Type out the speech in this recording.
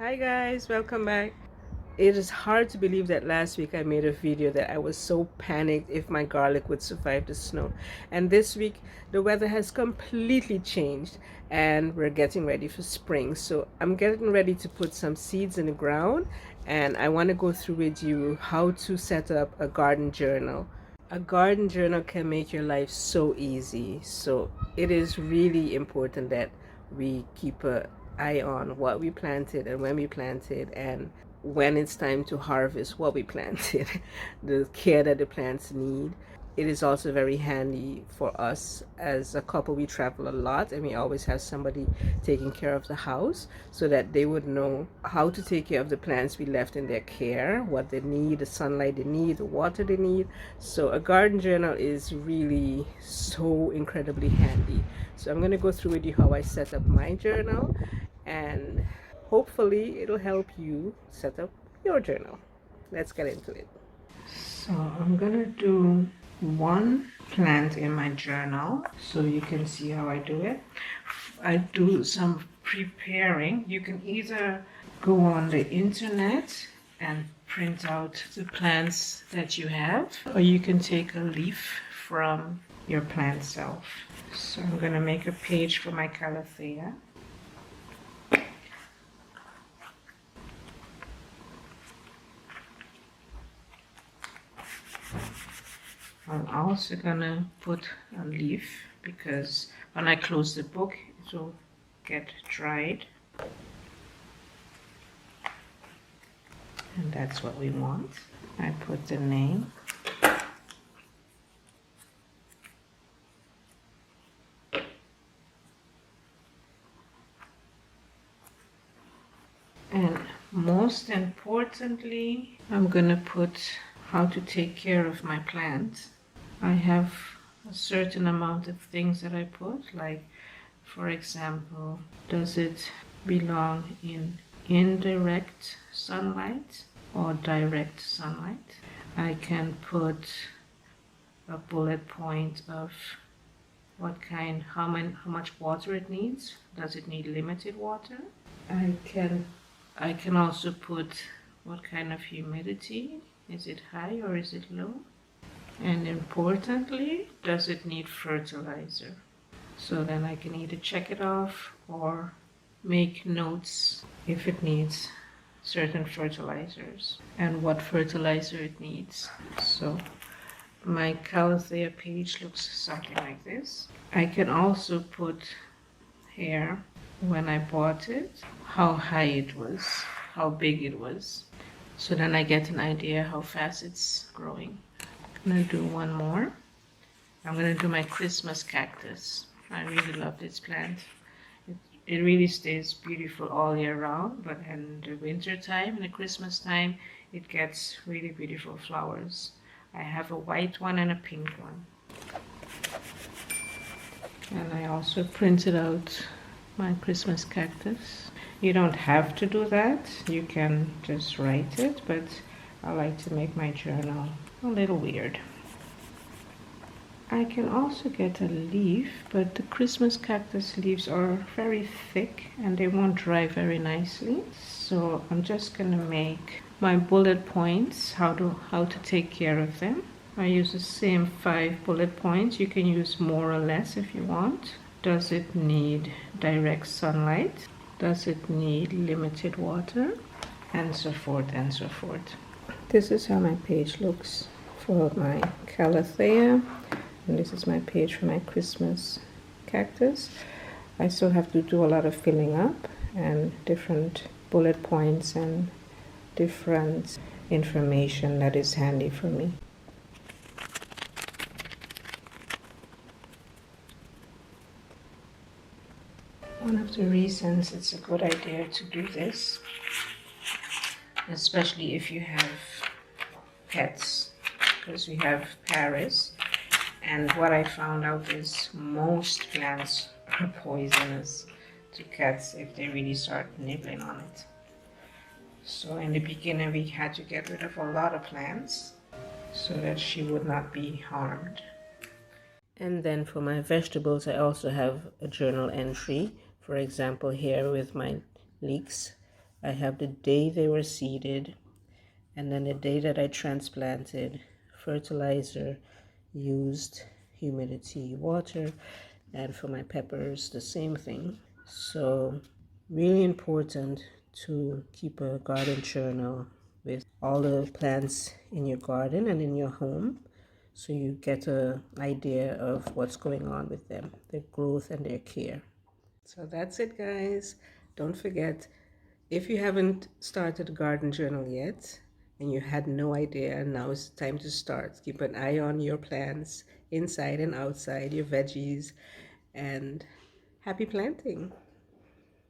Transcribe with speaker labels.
Speaker 1: Hi guys, welcome back. It is hard to believe that last week I made a video that I was so panicked if my garlic would survive the snow. And this week the weather has completely changed and we're getting ready for spring. So I'm getting ready to put some seeds in the ground, and I want to go through with you how to set up a garden journal. A garden journal can make your life so easy. So it is really important that we keep an eye on what we planted and when we planted, and when it's time to harvest what we planted, the care that the plants need. It is also very handy for us as a couple. We travel a lot and we always have somebody taking care of the house, so that they would know how to take care of the plants we left in their care, what they need, the sunlight they need, the water they need. So a garden journal is really so incredibly handy. So I'm going to go through with you how I set up my journal, and hopefully it'll help you set up your journal. Let's get into it. So I'm gonna do one plant in my journal so you can see how I do it. I do some preparing. You can either go on the internet and print out the plants that you have, or you can take a leaf from your plant self. So I'm gonna make a page for my calathea. I'm also gonna put a leaf because when I close the book it will get dried, and that's what we want. I put the name, and most importantly I'm gonna put how to take care of my plant. I have a certain amount of things that I put, like for example, does it belong in indirect sunlight or direct sunlight? I can put a bullet point of what kind, how much water it needs. Does it need limited water? I can also put what kind of humidity. Is it high or is it low? And importantly, does it need fertilizer? So then I can either check it off or make notes if it needs certain fertilizers and what fertilizer it needs. So my calathea page looks something like this. I can also put here when I bought it, how high it was, how big it was. So then I get an idea how fast it's growing. I'm gonna do one more. I'm gonna do my Christmas cactus. I really love this plant. It really stays beautiful all year round, but in the winter time, in the Christmas time, it gets really beautiful flowers. I have a white one and a pink one. And I also printed out my Christmas cactus. You don't have to do that. You can just write it, but I like to make my journal a little weird. I can also get a leaf, but the Christmas cactus leaves are very thick and they won't dry very nicely. So I'm just gonna make my bullet points, how to take care of them. I use the same 5 bullet points. You can use more or less if you want. Does it need direct sunlight? Does it need limited water? And so forth and so forth. This is how my page looks for my calathea, and this is my page for my Christmas cactus. I still have to do a lot of filling up and different bullet points and different information that is handy for me. One of the reasons it's a good idea to do this, especially if you have pets, because we have Paris, and what I found out is most plants are poisonous to cats if they really start nibbling on it. So in the beginning we had to get rid of a lot of plants so that she would not be harmed. And then for my vegetables, I also have a journal entry. For example, here with my leeks, I have the day they were seeded, and then the day that I transplanted, fertilizer used, humidity, water, and for my peppers, the same thing. So really important to keep a garden journal with all the plants in your garden and in your home, so you get an idea of what's going on with them, their growth and their care. So that's it, guys. Don't forget, if you haven't started a garden journal yet and you had no idea, now is the time to start. Keep an eye on your plants inside and outside, your veggies, and happy planting.